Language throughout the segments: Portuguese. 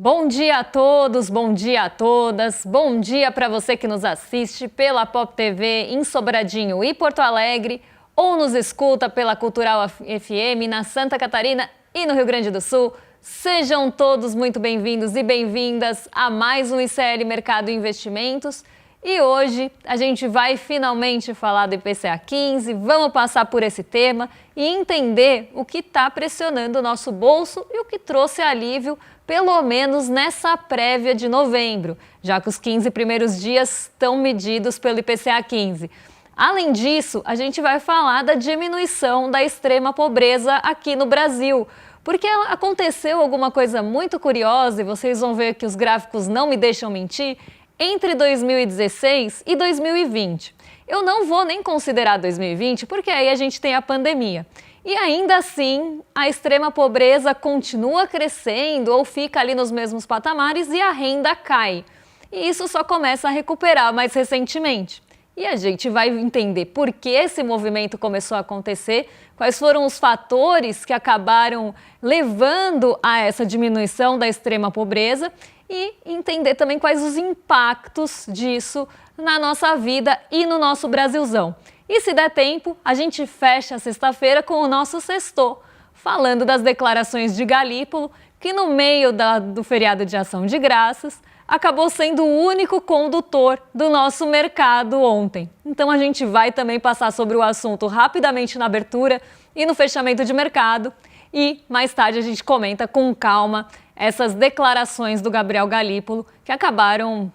Bom dia a todos, bom dia a todas, bom dia para você que nos assiste pela Pop TV em Sobradinho e Porto Alegre ou nos escuta pela Cultural FM na Santa Catarina e no Rio Grande do Sul. Sejam todos muito bem-vindos e bem-vindas a mais um ICL Mercado e Investimentos. E hoje a gente vai finalmente falar do IPCA 15, vamos passar por esse tema e entender o que está pressionando o nosso bolso e o que trouxe alívio, pelo menos nessa prévia de novembro, já que os 15 primeiros dias estão medidos pelo IPCA 15. Além disso, a gente vai falar da diminuição da extrema pobreza aqui no Brasil, porque aconteceu alguma coisa muito curiosa e vocês vão ver que os gráficos não me deixam mentir. Entre 2016 e 2020. Eu não vou nem considerar 2020, porque aí a gente tem a pandemia. E ainda assim, a extrema pobreza continua crescendo ou fica ali nos mesmos patamares e a renda cai. E isso só começa a recuperar mais recentemente. E a gente vai entender por que esse movimento começou a acontecer, quais foram os fatores que acabaram levando a essa diminuição da extrema pobreza e entender também quais os impactos disso na nossa vida e no nosso Brasilzão. E se der tempo, a gente fecha a sexta-feira com o nosso sexto, falando das declarações de Galípolo, que no meio do feriado de Ação de Graças, acabou sendo o único condutor do nosso mercado ontem. Então a gente vai também passar sobre o assunto rapidamente na abertura e no fechamento de mercado. E mais tarde a gente comenta com calma essas declarações do Gabriel Galípolo, que acabaram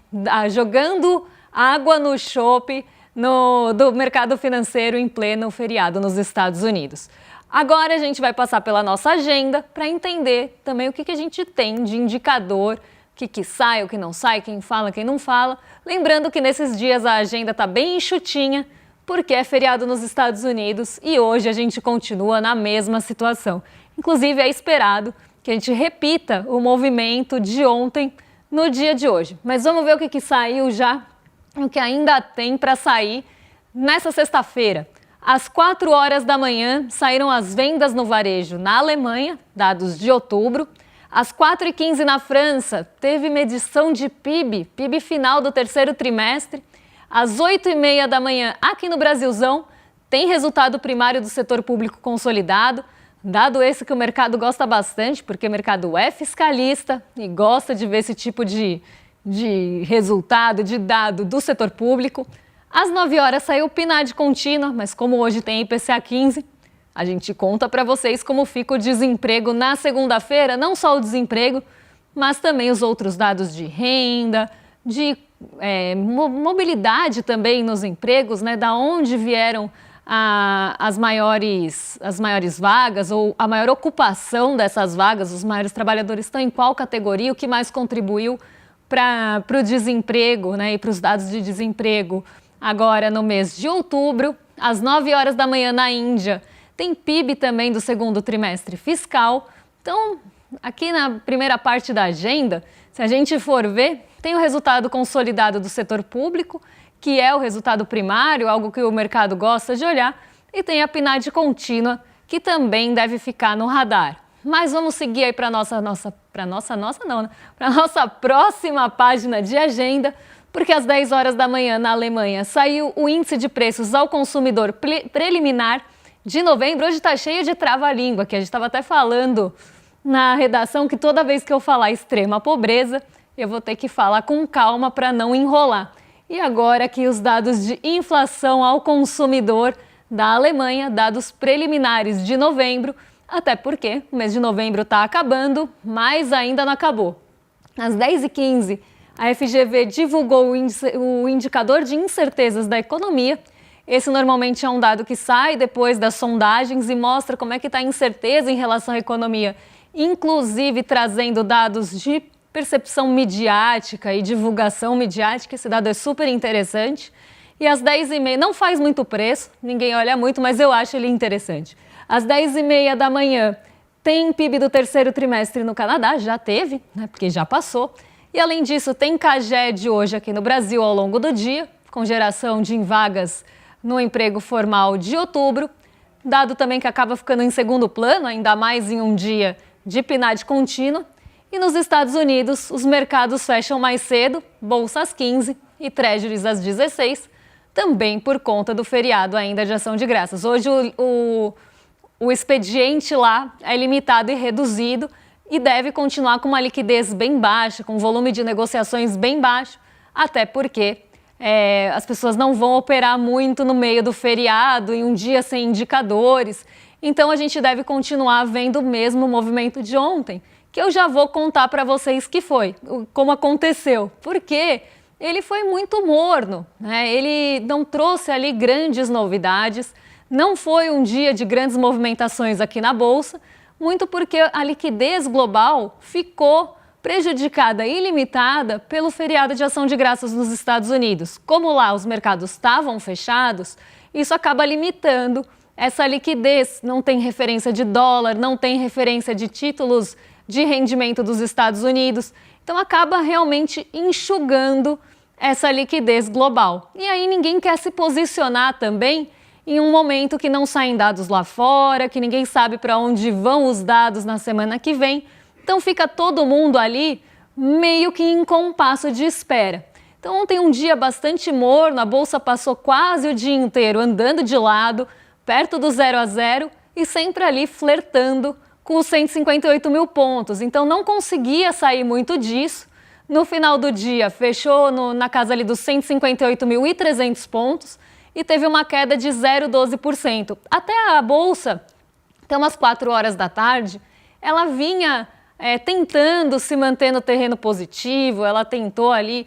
jogando água no chope do mercado financeiro em pleno feriado nos Estados Unidos. Agora a gente vai passar pela nossa agenda para entender também o que a gente tem de indicador, o que sai, o que não sai, quem fala, quem não fala. Lembrando que nesses dias a agenda está bem enxutinha, porque é feriado nos Estados Unidos e hoje a gente continua na mesma situação. Inclusive é esperado que a gente repita o movimento de ontem no dia de hoje. Mas vamos ver o que saiu já, o que ainda tem para sair nessa sexta-feira. Às 4 horas da manhã saíram as vendas no varejo na Alemanha, dados de outubro. Às 4h15 na França, teve medição de PIB final do terceiro trimestre. Às 8h30 da manhã, aqui no Brasilzão, tem resultado primário do setor público consolidado. Dado esse que o mercado gosta bastante, porque o mercado é fiscalista e gosta de ver esse tipo de resultado, de dado do setor público. Às 9 horas saiu o PNAD contínua, mas como hoje tem IPCA 15, a gente conta para vocês como fica o desemprego na segunda-feira, não só o desemprego, mas também os outros dados de renda, de mobilidade também nos empregos, né, da onde vieram as maiores vagas ou a maior ocupação dessas vagas, os maiores trabalhadores estão em qual categoria, o que mais contribuiu para o desemprego, né, e para os dados de desemprego. Agora, no mês de outubro, às 9 horas da manhã na Índia, tem PIB também do segundo trimestre fiscal. Então, aqui na primeira parte da agenda, se a gente for ver, tem o resultado consolidado do setor público, que é o resultado primário, algo que o mercado gosta de olhar, e tem a PNAD contínua, que também deve ficar no radar. Mas vamos seguir aí para nossa próxima página de agenda, porque às 10 horas da manhã na Alemanha saiu o índice de preços ao consumidor preliminar de novembro. Hoje está cheio de trava-língua, que a gente estava até falando na redação que toda vez que eu falar extrema pobreza, eu vou ter que falar com calma para não enrolar. E agora aqui os dados de inflação ao consumidor da Alemanha, dados preliminares de novembro, até porque o mês de novembro está acabando, mas ainda não acabou. Às 10h15, a FGV divulgou o indicador de incertezas da economia. Esse normalmente é um dado que sai depois das sondagens e mostra como é que está a incerteza em relação à economia, inclusive trazendo dados de percepção midiática e divulgação midiática. Esse dado é super interessante. E às 10h30, não faz muito preço, ninguém olha muito, mas eu acho ele interessante. Às 10h30 da manhã, tem PIB do terceiro trimestre no Canadá, já teve, né, porque já passou. E além disso, tem CAGED hoje aqui no Brasil ao longo do dia, com geração de vagas no emprego formal de outubro. Dado também que acaba ficando em segundo plano, ainda mais em um dia de PNAD contínua. E nos Estados Unidos, os mercados fecham mais cedo, bolsa às 15 e treasuries às 16, também por conta do feriado ainda de Ação de Graças. Hoje o expediente lá é limitado e reduzido e deve continuar com uma liquidez bem baixa, com um volume de negociações bem baixo, até porque as pessoas não vão operar muito no meio do feriado, em um dia sem indicadores. Então a gente deve continuar vendo o mesmo movimento de ontem, que eu já vou contar para vocês que foi, como aconteceu, porque ele foi muito morno, né? Ele não trouxe ali grandes novidades, não foi um dia de grandes movimentações aqui na Bolsa, muito porque a liquidez global ficou prejudicada e limitada pelo feriado de Ação de Graças nos Estados Unidos. Como lá os mercados estavam fechados, isso acaba limitando essa liquidez. Não tem referência de dólar, não tem referência de títulos de rendimento dos Estados Unidos. Então acaba realmente enxugando essa liquidez global. E aí ninguém quer se posicionar também em um momento que não saem dados lá fora, que ninguém sabe para onde vão os dados na semana que vem. Então fica todo mundo ali meio que em compasso de espera. Então ontem um dia bastante morno, a Bolsa passou quase o dia inteiro andando de lado, perto do 0 a 0 e sempre ali flertando com os 158 mil pontos. Então não conseguia sair muito disso. No final do dia fechou na casa ali dos 158.300 pontos e teve uma queda de 0,12%. Até a Bolsa, até umas 4 horas da tarde, ela vinha tentando se manter no terreno positivo, ela tentou ali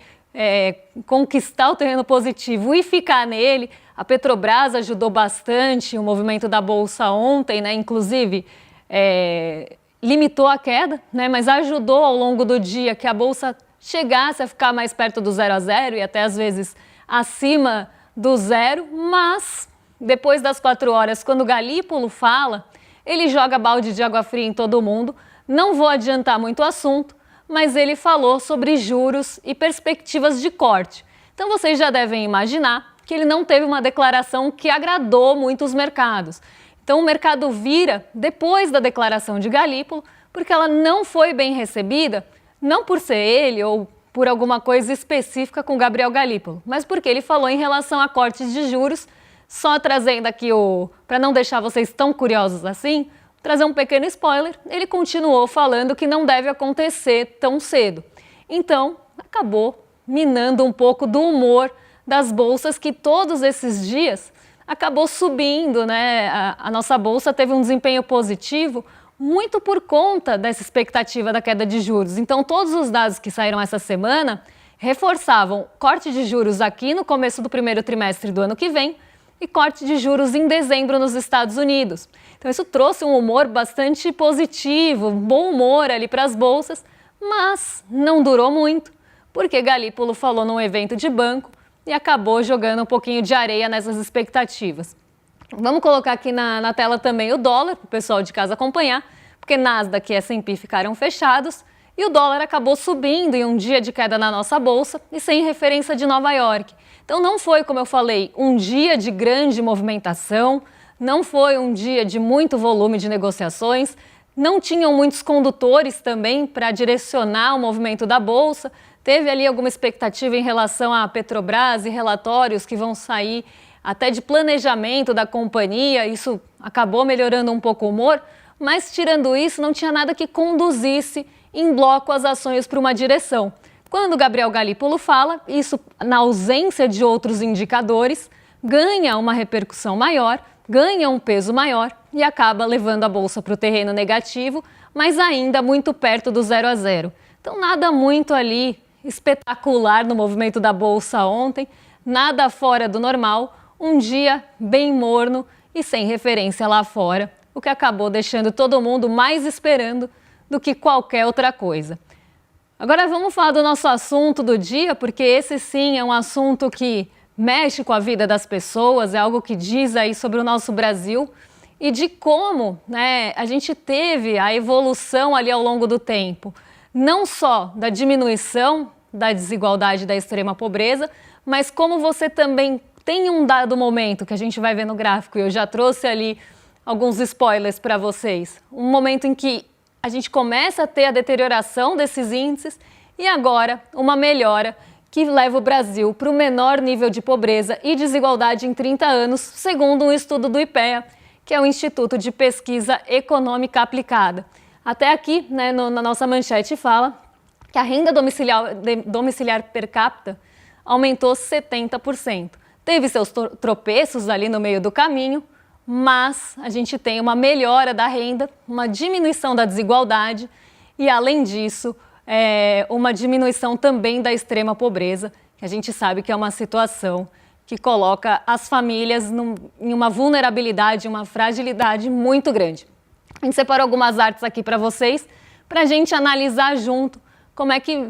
conquistar o terreno positivo e ficar nele. A Petrobras ajudou bastante o movimento da Bolsa ontem, né? Inclusive limitou a queda, né? Mas ajudou ao longo do dia que a Bolsa chegasse a ficar mais perto do 0 a 0 e até às vezes acima do zero, mas depois das 4 horas, quando o Galípolo fala, ele joga balde de água fria em todo mundo. Não vou adiantar muito o assunto, mas ele falou sobre juros e perspectivas de corte. Então vocês já devem imaginar que ele não teve uma declaração que agradou muito os mercados. Então o mercado vira depois da declaração de Galípolo, porque ela não foi bem recebida, não por ser ele ou por alguma coisa específica com Gabriel Galípolo, mas porque ele falou em relação a cortes de juros. Só trazendo aqui para não deixar vocês tão curiosos assim, trazer um pequeno spoiler, ele continuou falando que não deve acontecer tão cedo. Então, acabou minando um pouco do humor das bolsas, que todos esses dias acabou subindo, né? A nossa bolsa teve um desempenho positivo muito por conta dessa expectativa da queda de juros. Então, todos os dados que saíram essa semana reforçavam corte de juros aqui no começo do primeiro trimestre do ano que vem e corte de juros em dezembro nos Estados Unidos. Então isso trouxe um humor bastante positivo, um bom humor ali para as bolsas, mas não durou muito, porque Galípolo falou num evento de banco e acabou jogando um pouquinho de areia nessas expectativas. Vamos colocar aqui na tela também o dólar, para o pessoal de casa acompanhar, porque Nasdaq e S&P ficaram fechados e o dólar acabou subindo em um dia de queda na nossa bolsa e sem referência de Nova York. Então não foi, como eu falei, um dia de grande movimentação, não foi um dia de muito volume de negociações, não tinham muitos condutores também para direcionar o movimento da Bolsa. Teve ali alguma expectativa em relação à Petrobras e relatórios que vão sair até de planejamento da companhia, isso acabou melhorando um pouco o humor, mas tirando isso não tinha nada que conduzisse em bloco as ações para uma direção. Quando Gabriel Galípolo fala, isso na ausência de outros indicadores, ganha uma repercussão maior, ganha um peso maior e acaba levando a Bolsa para o terreno negativo, mas ainda muito perto do 0 a 0. Então nada muito ali espetacular no movimento da Bolsa ontem, nada fora do normal, um dia bem morno e sem referência lá fora, o que acabou deixando todo mundo mais esperando do que qualquer outra coisa. Agora vamos falar do nosso assunto do dia, porque esse sim é um assunto que mexe com a vida das pessoas, é algo que diz aí sobre o nosso Brasil e de como, né, a gente teve a evolução ali ao longo do tempo, não só da diminuição da desigualdade e da extrema pobreza, mas como você também tem um dado momento que a gente vai ver no gráfico, e eu já trouxe ali alguns spoilers para vocês, um momento em que a gente começa a ter a deterioração desses índices e agora uma melhora que leva o Brasil para o menor nível de pobreza e desigualdade em 30 anos, segundo um estudo do IPEA, que é o Instituto de Pesquisa Econômica Aplicada. Até aqui, né, na nossa manchete fala que a renda domiciliar per capita aumentou 70%. Teve seus tropeços ali no meio do caminho, mas a gente tem uma melhora da renda, uma diminuição da desigualdade e, além disso, uma diminuição também da extrema pobreza, que a gente sabe que é uma situação que coloca as famílias em uma vulnerabilidade, uma fragilidade muito grande. A gente separou algumas artes aqui para vocês, para a gente analisar junto como é que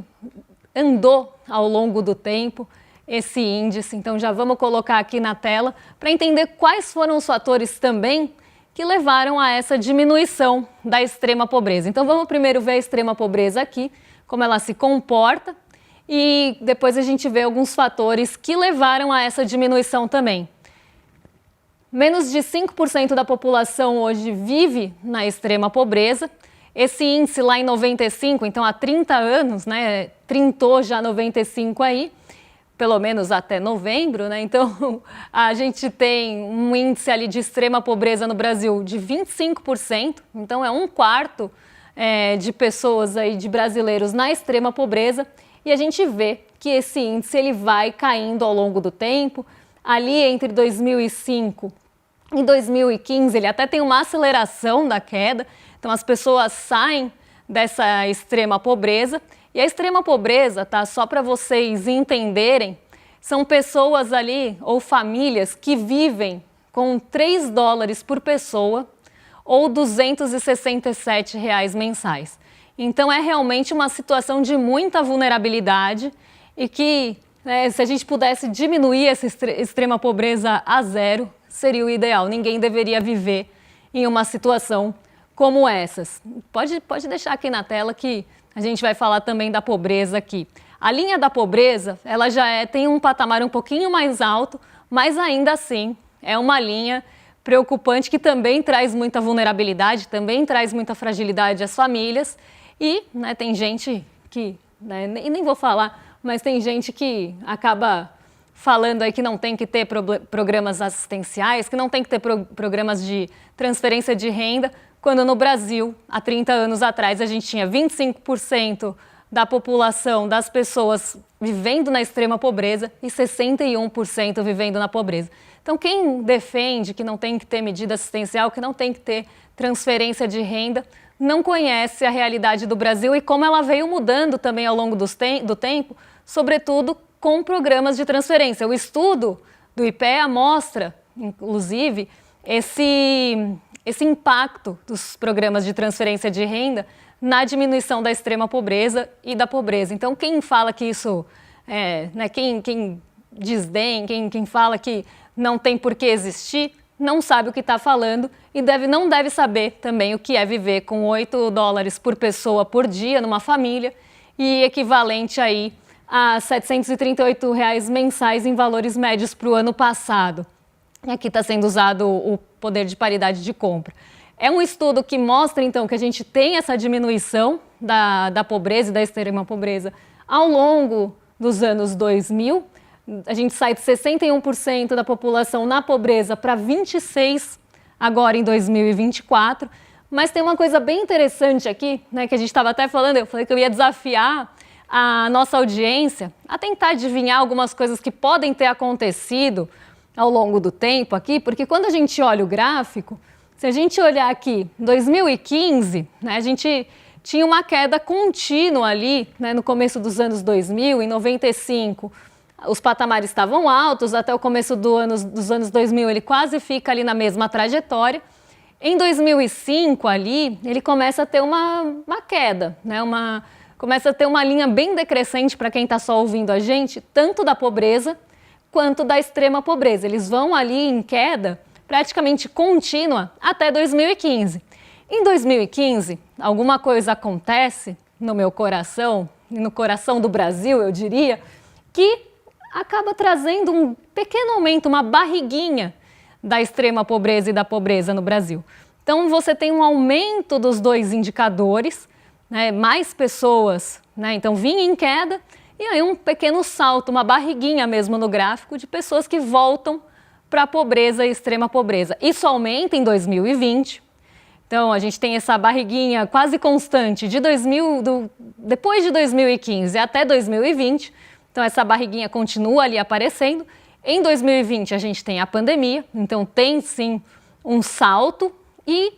andou ao longo do tempo esse índice. Então já vamos colocar aqui na tela para entender quais foram os fatores também que levaram a essa diminuição da extrema pobreza. Então vamos primeiro ver a extrema pobreza aqui, como ela se comporta, e depois a gente vê alguns fatores que levaram a essa diminuição também. Menos de 5% da população hoje vive na extrema pobreza. Esse índice lá em 95, então há 30 anos, né, trintou já 95 aí, pelo menos até novembro, né? Então a gente tem um índice ali de extrema pobreza no Brasil de 25%, então é um quarto de pessoas aí, de brasileiros na extrema pobreza, e a gente vê que esse índice ele vai caindo ao longo do tempo. Ali entre 2005 e 2015 ele até tem uma aceleração da queda, então as pessoas saem dessa extrema pobreza. E a extrema pobreza, tá, só para vocês entenderem, são pessoas ali ou famílias que vivem com $3 por pessoa ou R$ 267 mensais. Então é realmente uma situação de muita vulnerabilidade e que, né, se a gente pudesse diminuir essa extrema pobreza a zero, seria o ideal. Ninguém deveria viver em uma situação como essas. Pode deixar aqui na tela que a gente vai falar também da pobreza aqui. A linha da pobreza, ela já tem um patamar um pouquinho mais alto, mas ainda assim é uma linha preocupante que também traz muita vulnerabilidade, também traz muita fragilidade às famílias. E, né, tem gente que, né, e nem vou falar, mas tem gente que acaba falando aí que não tem que ter programas assistenciais, que não tem que ter programas de transferência de renda, quando no Brasil, há 30 anos atrás, a gente tinha 25% da população, das pessoas vivendo na extrema pobreza e 61% vivendo na pobreza. Então, quem defende que não tem que ter medida assistencial, que não tem que ter transferência de renda, não conhece a realidade do Brasil e como ela veio mudando também ao longo do tempo, sobretudo com programas de transferência. O estudo do IPEA mostra, inclusive, esse impacto dos programas de transferência de renda na diminuição da extrema pobreza e da pobreza. Então, quem fala que isso, quem desdém, quem fala que não tem por que existir, não sabe o que está falando e não deve saber também o que é viver com $8 por pessoa por dia numa família e equivalente aí a R$ 738 mensais em valores médios para o ano passado. E aqui está sendo usado o poder de paridade de compra. É um estudo que mostra, então, que a gente tem essa diminuição da pobreza e da extrema pobreza ao longo dos anos 2000. A gente sai de 61% da população na pobreza para 26% agora em 2024. Mas tem uma coisa bem interessante aqui, né, que a gente estava até falando, eu falei que eu ia desafiar a nossa audiência a tentar adivinhar algumas coisas que podem ter acontecido ao longo do tempo aqui, porque quando a gente olha o gráfico, se a gente olhar aqui, 2015, né, a gente tinha uma queda contínua ali, né, no começo dos anos 2000, em 95, os patamares estavam altos, até o começo dos anos 2000 ele quase fica ali na mesma trajetória. Em 2005 ali, ele começa a ter uma queda, né, começa a ter uma linha bem decrescente para quem está só ouvindo a gente, tanto da pobreza quanto da extrema pobreza. Eles vão ali em queda praticamente contínua até 2015. Em 2015, alguma coisa acontece no meu coração, e no coração do Brasil, eu diria, que acaba trazendo um pequeno aumento, uma barriguinha da extrema pobreza e da pobreza no Brasil. Então, você tem um aumento dos dois indicadores, né, mais pessoas, né, então vinha em queda, e aí um pequeno salto, uma barriguinha mesmo no gráfico de pessoas que voltam para a pobreza e extrema pobreza. Isso aumenta em 2020, então a gente tem essa barriguinha quase constante de depois de 2015 até 2020, então essa barriguinha continua ali aparecendo. Em 2020 a gente tem a pandemia, então tem sim um salto e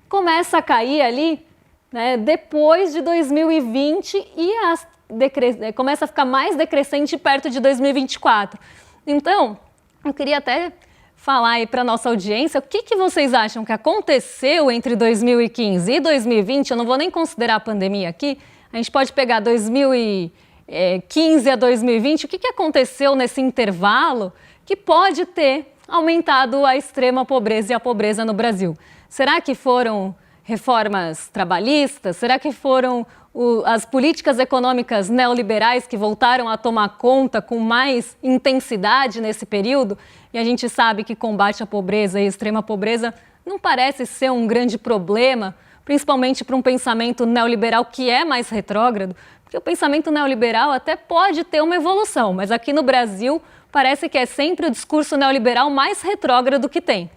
começa a cair ali, né, depois de 2020 e começa a ficar mais decrescente perto de 2024. Então, eu queria até falar aí para a nossa audiência o que vocês acham que aconteceu entre 2015 e 2020. Eu não vou nem considerar a pandemia aqui, a gente pode pegar 2015 a 2020, o que aconteceu nesse intervalo que pode ter aumentado a extrema pobreza e a pobreza no Brasil? Será que foram reformas trabalhistas? Será que foram as políticas econômicas neoliberais que voltaram a tomar conta com mais intensidade nesse período? E a gente sabe que combate à pobreza e extrema pobreza não parece ser um grande problema, principalmente para um pensamento neoliberal que é mais retrógrado, porque o pensamento neoliberal até pode ter uma evolução, mas aqui no Brasil parece que é sempre o discurso neoliberal mais retrógrado que tem.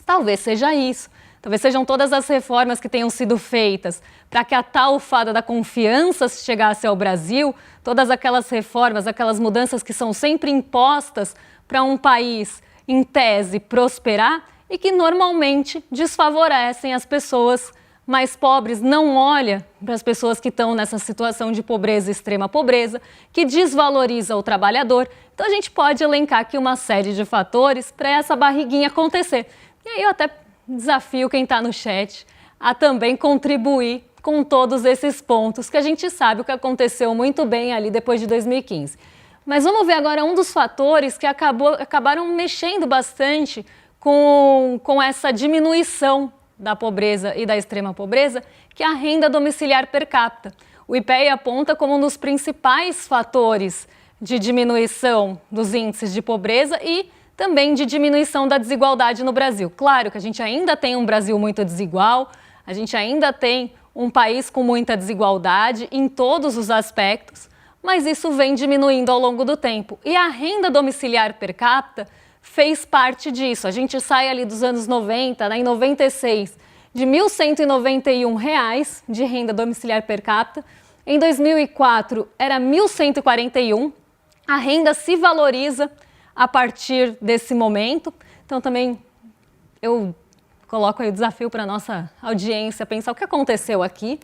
Talvez seja isso. Talvez sejam todas as reformas que tenham sido feitas para que a tal fada da confiança chegasse ao Brasil, todas aquelas reformas, aquelas mudanças que são sempre impostas para um país, em tese, prosperar e que normalmente desfavorecem as pessoas mais pobres, não olha para as pessoas que estão nessa situação de pobreza, extrema pobreza, que desvaloriza o trabalhador. Então a gente pode elencar aqui uma série de fatores para essa barriguinha acontecer. E aí eu até desafio quem está no chat a também contribuir com todos esses pontos, que a gente sabe o que aconteceu muito bem ali depois de 2015. Mas vamos ver agora um dos fatores que acabaram mexendo bastante com essa diminuição da pobreza e da extrema pobreza, que é a renda domiciliar per capita. O IPEA aponta como um dos principais fatores de diminuição dos índices de pobreza e também de diminuição da desigualdade no Brasil. Claro que a gente ainda tem um Brasil muito desigual, a gente ainda tem um país com muita desigualdade em todos os aspectos, mas isso vem diminuindo ao longo do tempo. E a renda domiciliar per capita fez parte disso. A gente sai ali dos anos 90, né, em 96, de R$ 1.191 de renda domiciliar per capita. Em 2004 era 1.141. A renda se valoriza a partir desse momento. Então também eu coloco aí o desafio para a nossa audiência pensar o que aconteceu aqui.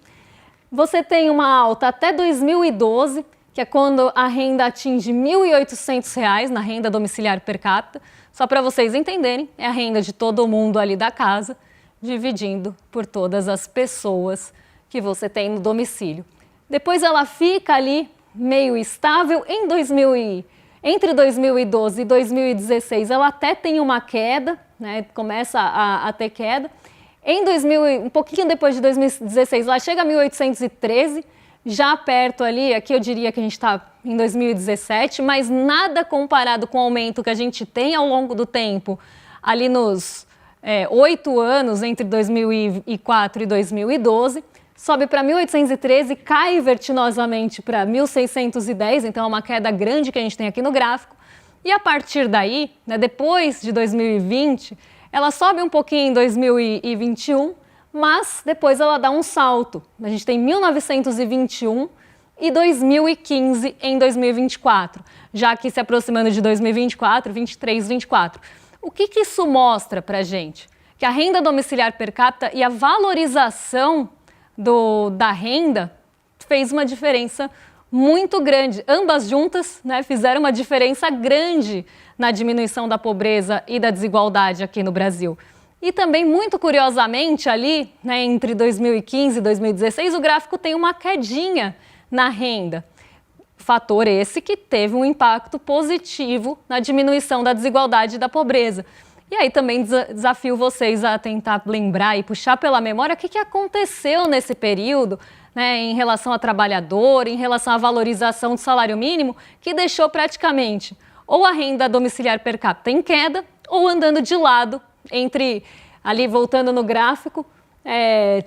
Você tem uma alta até 2012, que é quando a renda atinge R$ 1.800 na renda domiciliar per capita. Só para vocês entenderem, é a renda de todo mundo ali da casa, dividindo por todas as pessoas que você tem no domicílio. Depois ela fica ali meio estável. Entre 2012 e 2016 ela até tem uma queda, né? Começa a ter queda. Um pouquinho depois de 2016 ela chega a 1.813, já perto ali, aqui eu diria que a gente está em 2017, mas nada comparado com o aumento que a gente tem ao longo do tempo, ali nos 8 anos entre 2004 e 2012, sobe para 1.813, cai vertiginosamente para 1.610, então é uma queda grande que a gente tem aqui no gráfico. E a partir daí, né, depois de 2020, ela sobe um pouquinho em 2021, mas depois ela dá um salto. A gente tem 1921 e 2015 em 2024, já que se aproximando de 2024, 23, 24. O que isso mostra para a gente? Que a renda domiciliar per capita e a valorização da renda fez uma diferença muito grande. Ambas juntas, né, fizeram uma diferença grande na diminuição da pobreza e da desigualdade aqui no Brasil. E também, muito curiosamente, ali, né, entre 2015 e 2016, o gráfico tem uma quedinha na renda. Fator esse que teve um impacto positivo na diminuição da desigualdade e da pobreza. E aí também desafio vocês a tentar lembrar e puxar pela memória o que aconteceu nesse período, né, em relação ao trabalhador, em relação à valorização do salário mínimo, que deixou praticamente ou a renda domiciliar per capita em queda ou andando de lado entre Ali, voltando no gráfico,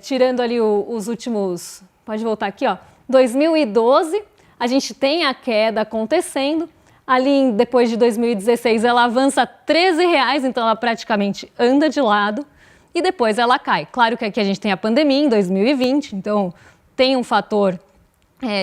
tirando ali os últimos... Pode voltar aqui, ó. 2012, a gente tem a queda acontecendo. Ali, depois de 2016, ela avança R$13, então ela praticamente anda de lado. E depois ela cai. Claro que aqui a gente tem a pandemia em 2020, então tem um fator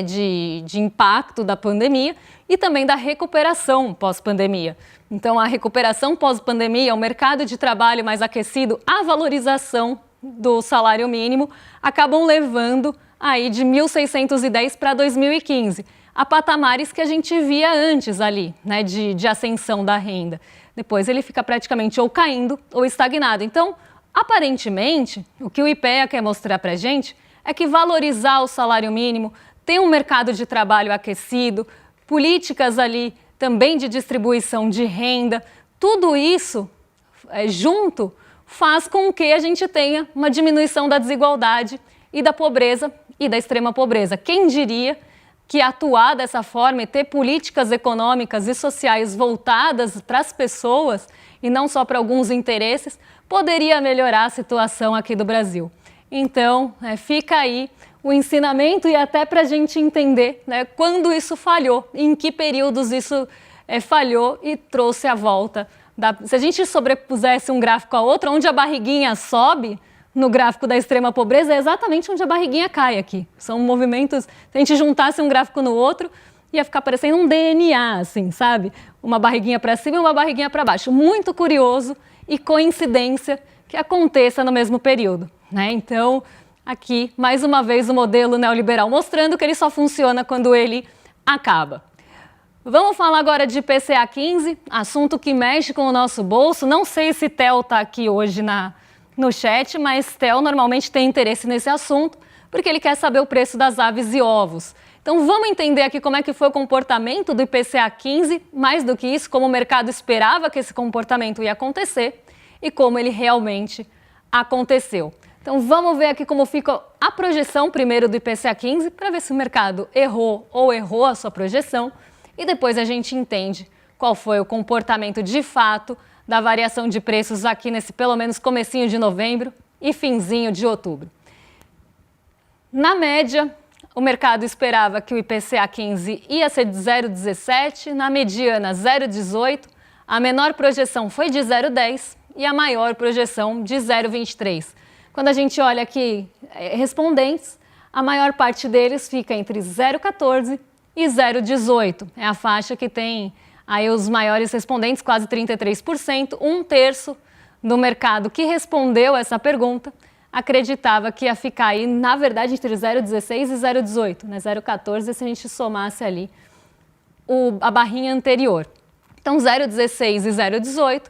de impacto da pandemia e também da recuperação pós-pandemia. Então, a recuperação pós-pandemia, o mercado de trabalho mais aquecido, a valorização do salário mínimo, acabam levando aí de 1.610 para 2015, a patamares que a gente via antes ali, né, de ascensão da renda. Depois ele fica praticamente ou caindo ou estagnado. Então, aparentemente, o que o IPEA quer mostrar para a gente é que valorizar o salário mínimo, ter um mercado de trabalho aquecido, políticas ali também de distribuição de renda, tudo isso junto faz com que a gente tenha uma diminuição da desigualdade e da pobreza e da extrema pobreza. Quem diria que atuar dessa forma e ter políticas econômicas e sociais voltadas para as pessoas e não só para alguns interesses, poderia melhorar a situação aqui do Brasil. Então, fica aí o ensinamento e até para a gente entender, né, quando isso falhou, em que períodos isso falhou e trouxe a volta. Se a gente sobrepusesse um gráfico a outro, onde a barriguinha sobe, no gráfico da extrema pobreza, é exatamente onde a barriguinha cai aqui. São movimentos, se a gente juntasse um gráfico no outro, ia ficar parecendo um DNA, assim, sabe? Uma barriguinha para cima e uma barriguinha para baixo. Muito curioso e coincidência que aconteça no mesmo período, né? Então, aqui, mais uma vez, o modelo neoliberal mostrando que ele só funciona quando ele acaba. Vamos falar agora de IPCA 15, assunto que mexe com o nosso bolso. Não sei se Theo está aqui hoje no chat, mas Theo normalmente tem interesse nesse assunto, porque ele quer saber o preço das aves e ovos. Então vamos entender aqui como é que foi o comportamento do IPCA 15, mais do que isso, como o mercado esperava que esse comportamento ia acontecer e como ele realmente aconteceu. Então vamos ver aqui como fica a projeção primeiro do IPCA 15, para ver se o mercado errou ou errou a sua projeção, e depois a gente entende qual foi o comportamento de fato da variação de preços aqui nesse pelo menos comecinho de novembro e finzinho de outubro. Na média, o mercado esperava que o IPCA 15 ia ser de 0,17, na mediana 0,18, a menor projeção foi de 0,10 e a maior projeção de 0,23. Quando a gente olha aqui respondentes, a maior parte deles fica entre 0,14 e 0,18. É a faixa que tem aí os maiores respondentes, quase 33%, um terço do mercado que respondeu essa pergunta acreditava que ia ficar aí, na verdade, entre 0,16 e 0,18, né? 0,14 se a gente somasse ali a barrinha anterior. Então, 0,16 e 0,18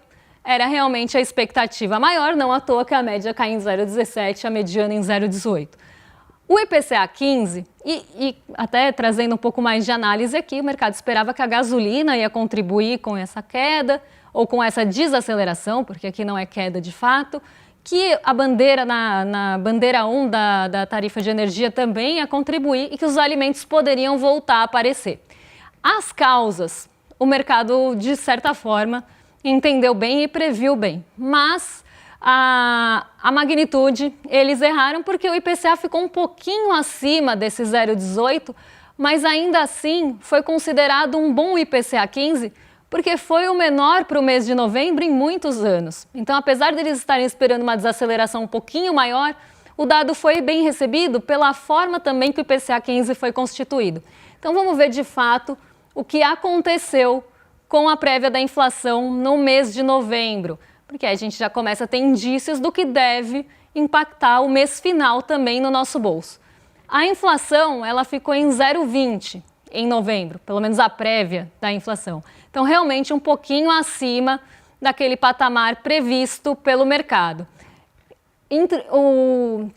era realmente a expectativa maior, não à toa que a média cai em 0,17, a mediana em 0,18. O IPCA 15, e até trazendo um pouco mais de análise aqui, o mercado esperava que a gasolina ia contribuir com essa queda ou com essa desaceleração, porque aqui não é queda de fato, que a bandeira na bandeira 1 da tarifa de energia também ia contribuir e que os alimentos poderiam voltar a aparecer. As causas, o mercado, de certa forma, entendeu bem e previu bem, mas a magnitude, eles erraram porque o IPCA ficou um pouquinho acima desse 0,18, mas ainda assim foi considerado um bom IPCA 15, porque foi o menor para o mês de novembro em muitos anos. Então, apesar deles estarem esperando uma desaceleração um pouquinho maior, o dado foi bem recebido pela forma também que o IPCA 15 foi constituído. Então, vamos ver de fato o que aconteceu com a prévia da inflação no mês de novembro, porque aí a gente já começa a ter indícios do que deve impactar o mês final também no nosso bolso. A inflação, ela ficou em 0,20 em novembro, pelo menos a prévia da inflação. Então, realmente um pouquinho acima daquele patamar previsto pelo mercado.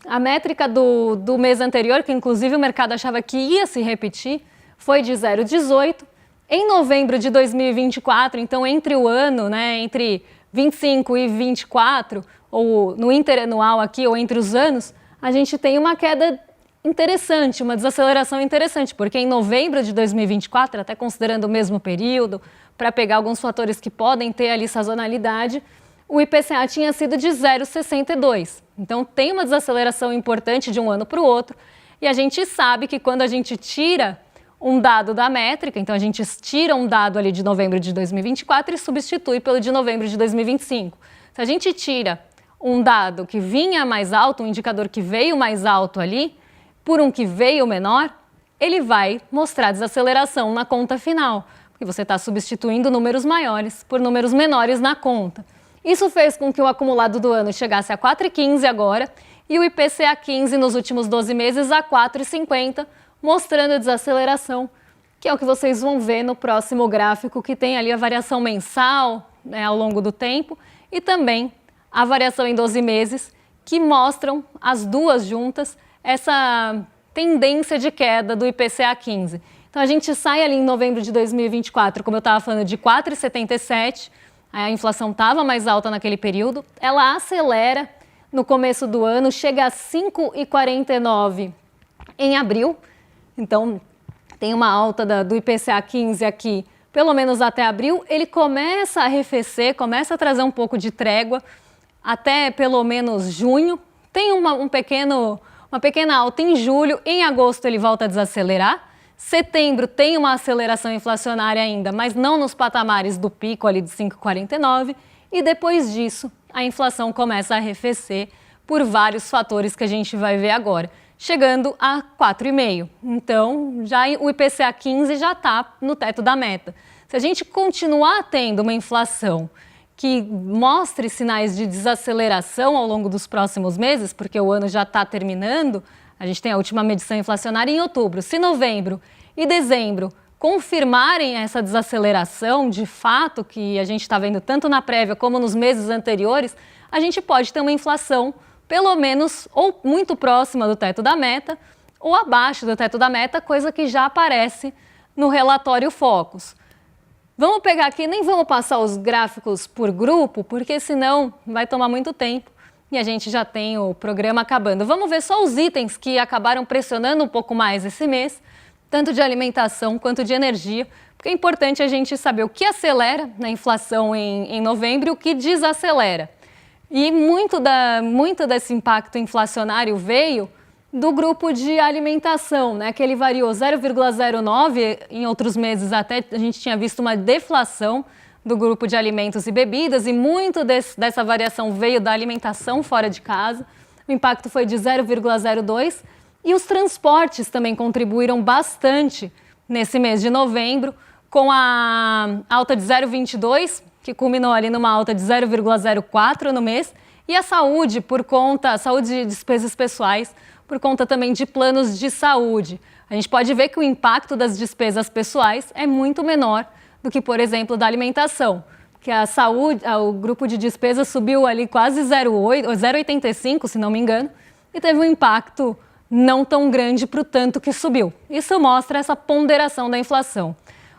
A métrica do mês anterior, que inclusive o mercado achava que ia se repetir, foi de 0,18. Em novembro de 2024, então entre o ano, né, entre 25 e 24, ou no interanual aqui, ou entre os anos, a gente tem uma queda interessante, uma desaceleração interessante, porque em novembro de 2024, até considerando o mesmo período, para pegar alguns fatores que podem ter ali sazonalidade, o IPCA tinha sido de 0,62. Então tem uma desaceleração importante de um ano para o outro, e a gente sabe que quando a gente tira um dado da métrica, então a gente tira um dado ali de novembro de 2024 e substitui pelo de novembro de 2025. Se a gente tira um dado que vinha mais alto, um indicador que veio mais alto ali, por um que veio menor, ele vai mostrar desaceleração na conta final, porque você está substituindo números maiores por números menores na conta. Isso fez com que o acumulado do ano chegasse a 4,15 agora e o IPCA 15 nos últimos 12 meses a 4,50, mostrando a desaceleração, que é o que vocês vão ver no próximo gráfico, que tem ali a variação mensal, né, ao longo do tempo, e também a variação em 12 meses, que mostram as duas juntas essa tendência de queda do IPCA 15. Então a gente sai ali em novembro de 2024, como eu estava falando, de 4,77, a inflação estava mais alta naquele período, ela acelera no começo do ano, chega a 5,49 em abril, então tem uma alta do IPCA 15 aqui, pelo menos até abril, ele começa a arrefecer, começa a trazer um pouco de trégua, até pelo menos junho, tem uma pequena alta em julho, em agosto ele volta a desacelerar, setembro tem uma aceleração inflacionária ainda, mas não nos patamares do pico ali de 5,49, e depois disso a inflação começa a arrefecer por vários fatores que a gente vai ver agora, chegando a 4,5. Então, o IPCA 15 já está no teto da meta. Se a gente continuar tendo uma inflação que mostre sinais de desaceleração ao longo dos próximos meses, porque o ano já está terminando, a gente tem a última medição inflacionária em outubro. Se novembro e dezembro confirmarem essa desaceleração de fato, que a gente está vendo tanto na prévia como nos meses anteriores, a gente pode ter uma inflação pelo menos ou muito próxima do teto da meta ou abaixo do teto da meta, coisa que já aparece no relatório Focus. Vamos pegar aqui, nem vamos passar os gráficos por grupo, porque senão vai tomar muito tempo e a gente já tem o programa acabando. Vamos ver só os itens que acabaram pressionando um pouco mais esse mês, tanto de alimentação quanto de energia, porque é importante a gente saber o que acelera na inflação em novembro e o que desacelera. E muito desse impacto inflacionário veio do grupo de alimentação, né, que ele variou 0,09, em outros meses até a gente tinha visto uma deflação do grupo de alimentos e bebidas, e muito dessa variação veio da alimentação fora de casa. O impacto foi de 0,02 e os transportes também contribuíram bastante nesse mês de novembro, com a alta de 0,22, que culminou ali numa alta de 0,04 no mês, e a saúde saúde e despesas pessoais, por conta também de planos de saúde. A gente pode ver que o impacto das despesas pessoais é muito menor do que, por exemplo, da alimentação, que a saúde, o grupo de despesas subiu ali quase 0,85, se não me engano, e teve um impacto não tão grande para o tanto que subiu. Isso mostra essa ponderação da inflação.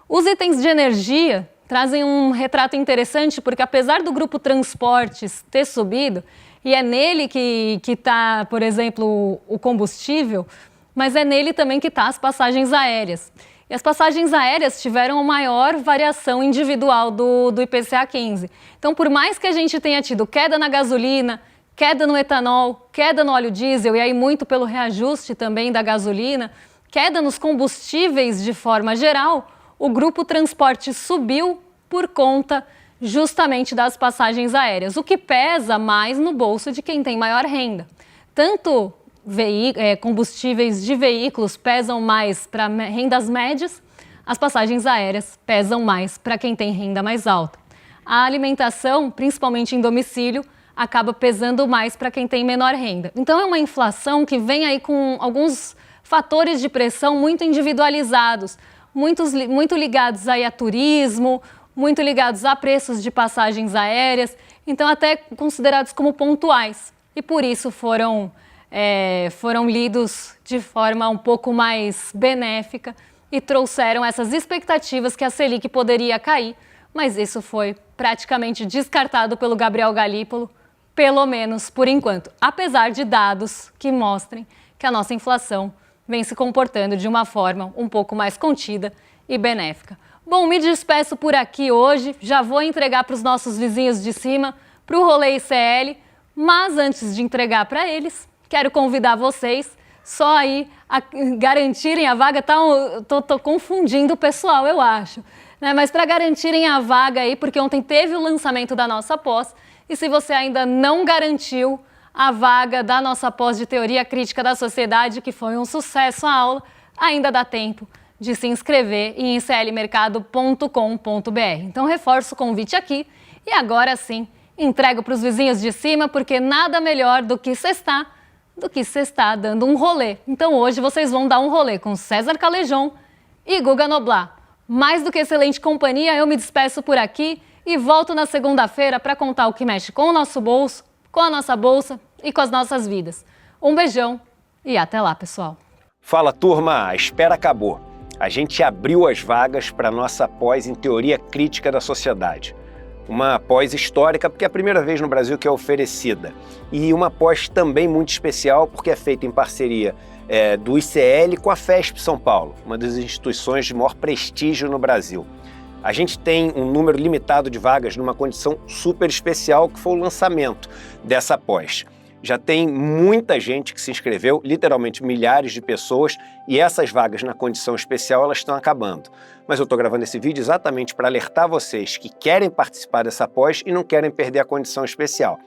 Os itens de energia trazem um retrato interessante, porque apesar do grupo transportes ter subido, e é nele que está, por exemplo, o combustível, mas é nele também que está as passagens aéreas. E as passagens aéreas tiveram a maior variação individual do IPCA 15. Então, por mais que a gente tenha tido queda na gasolina, queda no etanol, queda no óleo diesel, e aí muito pelo reajuste também da gasolina, queda nos combustíveis de forma geral, o grupo transporte subiu por conta justamente das passagens aéreas, o que pesa mais no bolso de quem tem maior renda. Tanto combustíveis de veículos pesam mais para rendas médias, as passagens aéreas pesam mais para quem tem renda mais alta. A alimentação, principalmente em domicílio, acaba pesando mais para quem tem menor renda. Então é uma inflação que vem aí com alguns fatores de pressão muito individualizados, muito ligados aí a turismo, muito ligados a preços de passagens aéreas, então até considerados como pontuais. E por isso foram lidos de forma um pouco mais benéfica e trouxeram essas expectativas que a Selic poderia cair, mas isso foi praticamente descartado pelo Gabriel Galípolo, pelo menos por enquanto, apesar de dados que mostrem que a nossa inflação vem se comportando de uma forma um pouco mais contida e benéfica. Bom, me despeço por aqui hoje, já vou entregar para os nossos vizinhos de cima, para o Rolê ICL, mas antes de entregar para eles, quero convidar vocês só aí a garantirem a vaga. Tô confundindo o pessoal, eu acho, né? Mas para garantirem a vaga aí, porque ontem teve o lançamento da nossa pós, e se você ainda não garantiu a vaga da nossa pós de Teoria Crítica da Sociedade, que foi um sucesso a aula, ainda dá tempo de se inscrever em iclmercado.com.br. Então reforço o convite aqui e agora sim entrego para os vizinhos de cima, porque nada melhor do que sextar dando um rolê. Então hoje vocês vão dar um rolê com César Calejon e Guga Noblat. Mais do que excelente companhia, eu me despeço por aqui e volto na segunda-feira para contar o que mexe com o nosso bolso, com a nossa bolsa e com as nossas vidas. Um beijão e até lá, pessoal. Fala, turma! A espera acabou. A gente abriu as vagas para a nossa pós em Teoria Crítica da Sociedade. Uma pós histórica, porque é a primeira vez no Brasil que é oferecida. E uma pós também muito especial, porque é feita em parceria do ICL com a FESP São Paulo, uma das instituições de maior prestígio no Brasil. A gente tem um número limitado de vagas numa condição super especial, que foi o lançamento dessa pós. Já tem muita gente que se inscreveu, literalmente milhares de pessoas, e essas vagas na condição especial elas estão acabando. Mas eu estou gravando esse vídeo exatamente para alertar vocês que querem participar dessa pós e não querem perder a condição especial.